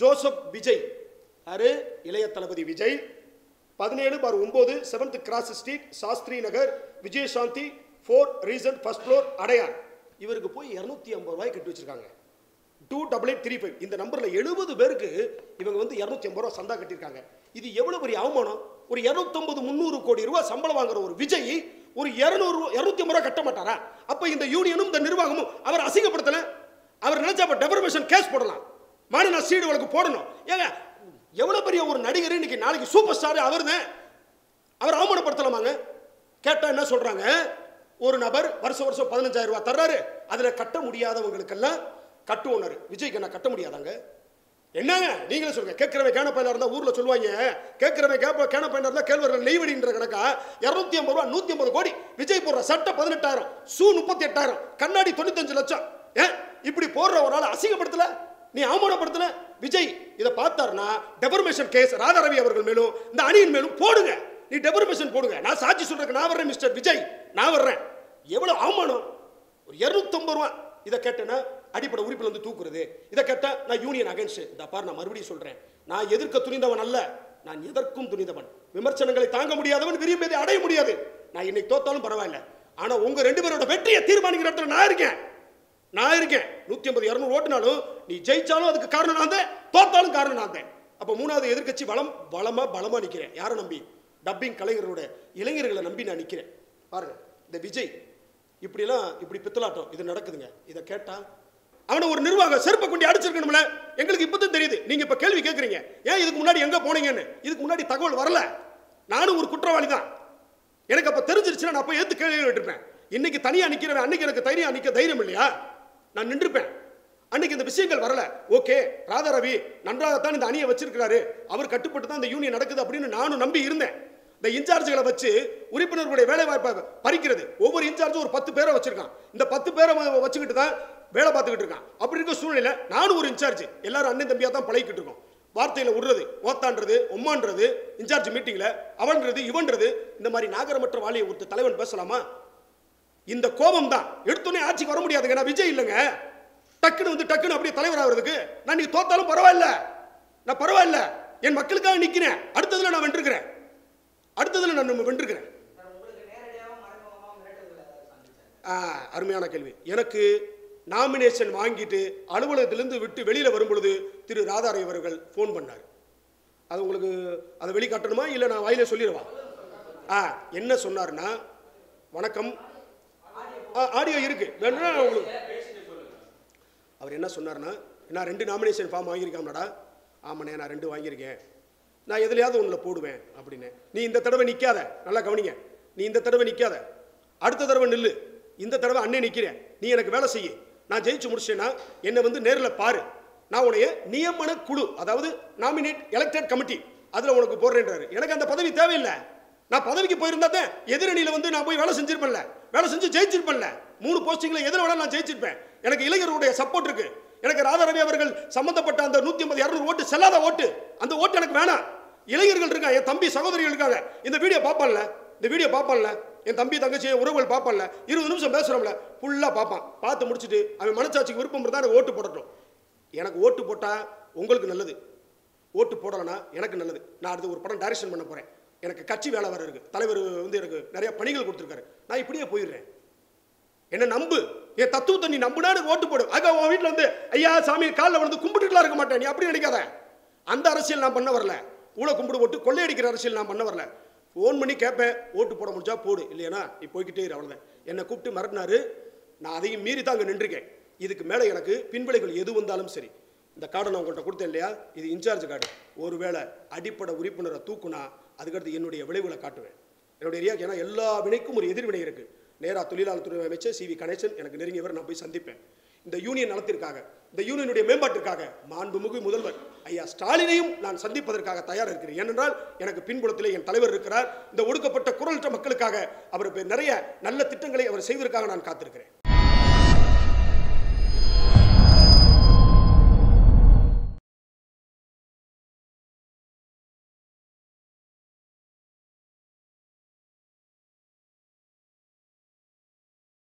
Joseph Vijay யாரு? இளைய தளபதி Vijay. 17/9 7th cross street, Shastri Nagar, Vijayashanti 4 recent first floor, Adyar. இவருக்கு போய் 250 ரூபாய் கட்டி வச்சிருக்காங்க. 28835 இந்த நம்பர்ல 70 பேருக்கு இவங்க வந்து 250 ரூபாய் சந்தா கட்டியிருக்காங்க. இது எவ்வளவு பெரிய அவமானம்! ஒரு 250-300 கோடி ரூபாய் சம்பளம் வாங்குற ஒரு விஜய் ஒரு 250 ரூபாய் கட்ட மாட்டாரா? அப்ப இந்த யூனியனும் இந்த நிர்வாகமும் அவர் அசிங்கப்படுத்தல. அவர் நினைச்சா டெபர்மேஷன் கேஸ் போடலாம், மாநில சீடு வழக்கு போடணும். ஏங்க எவ்வளவு பெரிய ஒரு நடிகர் இன்னைக்கு நாளைக்கு சூப்பர் ஸ்டார் அவர்தான். அவர் அவமானப்படுத்தலாமாங்க? கேட்டா என்ன சொல்றாங்க? ஒரு நபர் வருஷம் 15,000 ரூபாய் தர்றாரு, அதுல கட்ட முடியாதவங்களுக்கெல்லாம் கட்டுவோனாரு. விஜய்க்கு என்ன கட்ட முடியாதாங்க? என்னங்க நீங்களே சொல்லுங்க. கேட்கிறவன் கேன பையனா இருந்தா ஊர்ல சொல்லுவாங்க, கேட்கிறவன் கேன பையனா இருந்தா கேழ்வரல் நெய்வடின்ற கணக்கா 250 ரூபாய் 150 கோடி. விஜய் போடுற சட்டை 18,000, ஷூ 38,000, கண்ணாடி 95 லட்சம். இப்படி போடுற ஒரு ஆள் அசிங்கப்படுத்தல, நீ அவமானப்படுத்தல. விஜய் இதை பார்த்தாருன்னா டெபர்மேஷன் கேஸ் ராதாரவி அவர்கள் மேலும் இந்த அணியின் மேலும் போடுங்க. நீ டெபர்மேஷன் போடுங்க. நான் சாட்சி சொல்றேன், நான் வர்றேன் மிஸ்டர் விஜய், நான் வர்றேன். எவ்வளவு அவமானம்! ஒரு 250 ரூபாய். இதை கேட்டேன்னா அடிப்படை உறுப்பில் வந்து தூக்குறது. இதை கேட்டா நான் யூனியன் அகைன்ஸ்ட். இந்த பார், நான் மறுபடியும் சொல்றேன், நான் எதிர்க்க துணிந்தவன் அல்ல, நான் எதற்கும் துணிந்தவன். விமர்சனங்களை தாங்க முடியாதவன் விரும்பியதை அடைய முடியாது. நான் இன்னைக்கு தோத்தாலும் பரவாயில்ல, ஆனா உங்க 2 பேரோட வெற்றியை தீர்மானிக்கிற இடத்துல நான் இருக்கேன். 150-200 ஓட்டுனாலும் நீ ஜெயிச்சாலும் அதுக்கு காரணம் நான் தான், தோத்தாலும் காரணம் நான் தான். அப்ப 3வது எதிர்க்கட்சி பலமா நிக்கிறேன். யாரை நம்பி? டப்பிங் கலைஞரோட இளைஞர்களை நம்பி நான் நிக்கிறேன். பாருங்க, இந்த விஜய் இப்படி பித்தலாட்டம் இது நடக்குதுங்க. இதை கேட்டா அவனை ஒரு நிர்வாகம் செருப்பை கொண்டு அடிச்சிருக்கணும்ல. எங்களுக்கு இப்பதான் தெரியுது. நீங்க இப்ப கேள்வி கேட்கறீங்க, ஏன் இதுக்கு முன்னாடி எங்க போனீங்கன்னு. இதுக்கு முன்னாடி தகவல் வரல. நானும் ஒரு குற்றவாளி தான். எனக்கு அப்ப தெரிஞ்சிருச்சுன்னா நான் அப்ப ஏத்து கேள்வி கேட்டிருப்பேன். இன்னைக்கு தனியா நிக்கிறவன் அன்னைக்கு எனக்கு தனியா நிக்க தைரியம் இல்லையா? நான் நின்றுப்பேன். அன்னைக்கு இந்த விஷயங்கள் வரல. ஓகே, ராதாரவி நன்றாகத்தான் இந்த அணியை வச்சிருக்கிறாரு, அவர் கட்டுப்பட்டு தான் இந்த யூனியன் நடக்குது அப்படின்னு நானும் நம்பி இருந்தேன். இந்த இன்சார்ஜ்களை வச்சு உறுப்பினர்களுடைய வேலை வாய்ப்பை பறிக்கிறது. ஒவ்வொரு இன்சார்ஜும் ஒரு 10 பேரை வச்சிருக்கான். இந்த 10 பேரை வச்சுக்கிட்டு தான் வேலை பார்த்துக்கிட்டு இருக்கான். அப்படி இருக்க சூழ்நிலை நானும் ஒரு இன்சார்ஜ், எல்லாரும் அண்ணன் தம்பியா தான் பழகிக்கிட்டு இருக்கோம். வார்த்தையில விடுறது, ஓத்தான்றது, ஒம்மான்றது, இன்சார்ஜ் மீட்டிங்ல அவன்றது இவன்றது, இந்த மாதிரி நாகரமற்ற வாலியை ஒருத்த தலைவன் பேசலாமா? இந்த கோபம் தான் எடுத்தோன்னே ஆட்சிக்கு வர முடியாதுங்க. நான் விஜய் இல்லைங்க, டக்குன்னு அப்படியே தலைவர் ஆகிறதுக்கு. நான் நீ தோத்தாலும் பரவாயில்ல, நான் பரவாயில்ல, என் மக்களுக்காக நிக்கிறேன். அடுத்ததுல நான் வென்றிருக்கிறேன். அருமையான கேள்வி. எனக்கு நாமினேஷன் வாங்கிட்டு அலுவலகத்திலிருந்து விட்டு வெளியில வரும்பொழுது திரு ராதாரவி அவர்கள் போன் பண்ணார். அது உங்களுக்கு அதை வெளிக்காட்டணுமா இல்ல நான் வாயில சொல்லிடுவா? என்ன சொன்னார்னா, வணக்கம், ஆடியோ இருக்கு வேணும்னா உங்களுக்கு. அவர் என்ன சொன்னார்னா, நான் 2 நாமினேஷன் ஃபார்ம் வாங்கியிருக்காமடா. ஆமாண்ணே, நான் 2 வாங்கியிருக்கேன், நான் எதுலையாவது ஒன்றில் போடுவேன் அப்படின்னு. நீ இந்த தடவை நிற்காத, நல்லா கவனிங்க, நீ இந்த தடவை நிற்காத, அடுத்த தடவை நில்லு. இந்த தடவை அண்ணே நிற்கிறேன், நீ எனக்கு வேலை செய்ய. நான் ஜெயிச்சு முடிச்சேன்னா என்னை வந்து நேரில் பாரு, நான் உன்னைய நியமன குழு, அதாவது நாமினேட் எலெக்டட் கமிட்டி, அதில் உனக்கு போடுறேன்றாரு. எனக்கு அந்த பதவி தேவையில்லை. நான் பதவிக்கு போயிருந்தா தான் எதிரணியில் வந்து நான் போய் வேலை செஞ்சிருப்பேன்ல, வேலை செஞ்சு ஜெயிச்சிருப்பேன்ல. 3 போஸ்டிங்கில் எதில் வேணாலும் நான் ஜெயிச்சிருப்பேன். எனக்கு இளைஞர்களுடைய சப்போர்ட் இருக்கு. எனக்கு ராதாரவி அவர்கள் சம்பந்தப்பட்ட அந்த 150-200 ஓட்டு செல்லாத ஓட்டு, அந்த ஓட்டு எனக்கு வேணாம். இளைஞர்கள் இருக்காங்க, என் தம்பி சகோதரிகள் இருக்காங்க. இந்த வீடியோ பார்ப்பான்ல, என் தம்பி தங்கச்சி உறவுகள் பார்ப்பான்ல, 20 நிமிஷம் பேசுறோம்ல, ஃபுல்லா பார்ப்பான். பார்த்து முடிச்சுட்டு அவன் மனசாட்சிக்கு விருப்பம் இருந்தால் எனக்கு ஓட்டு போடட்டும். எனக்கு ஓட்டு போட்டா உங்களுக்கு நல்லது, ஓட்டு போடலனா எனக்கு நல்லது. நான் அடுத்து ஒரு படம் டைரக்ஷன் பண்ண போறேன். எனக்கு கட்சி வேலை வர இருக்கு. தலைவர் வந்து எனக்கு நிறைய பணிகள் கொடுத்துருக்காரு. நான் இப்படியே போயிடுறேன். என்ன நம்பு, என் தத்துவத்தை நீ நம்புனா எனக்கு ஓட்டு போடு. ஆக உன் வீட்டில் வந்து ஐயா சாமி காலில் வந்து கும்பிட்டுலாம் இருக்க மாட்டேன். நீ அப்படி நினைக்காத. அந்த அரசியல் நான் பண்ண வரல. ஊழ கும்பிடு போட்டு கொள்ளையடிக்கிற அரசியல் நான் பண்ண வரல. ஃபோன் பண்ணி கேட்பேன், ஓட்டு போட முடிஞ்சா போடு, இல்லையா நீ போய்கிட்டே இரு, அவ்வளோதான். என்னை கூப்பிட்டு மிரட்டினாரு. நான் அதையும் மீறி தான் அங்கே நின்றுருக்கேன். இதுக்கு மேலே எனக்கு பின்விளைகள் எது வந்தாலும் சரி. இந்த கார்டை நான் உங்கள்கிட்ட கொடுத்தேன் இல்லையா, இது இன்சார்ஜ் கார்டு. ஒருவேளை அடிப்படை உறுப்பினரை தூக்குனா அதுக்கடுத்து என்னுடைய விளைவுகளை காட்டுவேன். என்னுடைய ஏரியாவுக்கு ஏன்னா எல்லா வினைக்கும் ஒரு எதிர்வினை இருக்கு. நேராக தொழிலாளர் துறை அமைச்சர் CV கணேசன் எனக்கு நெருங்கியவர், நான் போய் சந்திப்பேன். இந்த யூனியன் நலத்திற்காக, இந்த யூனியனுடைய மேம்பாட்டிற்காக மாண்புமிகு முதல்வர் ஐயா ஸ்டாலினையும் நான் சந்திப்பதற்காக தயார் இருக்கிறேன். ஏனென்றால் எனக்கு பின்புலத்திலே என் தலைவர் இருக்கிறார். இந்த ஒடுக்கப்பட்ட குரலற்ற மக்களுக்காக அவர் நிறைய நல்ல திட்டங்களை அவர் செய்வதற்காக நான் காத்திருக்கிறேன்.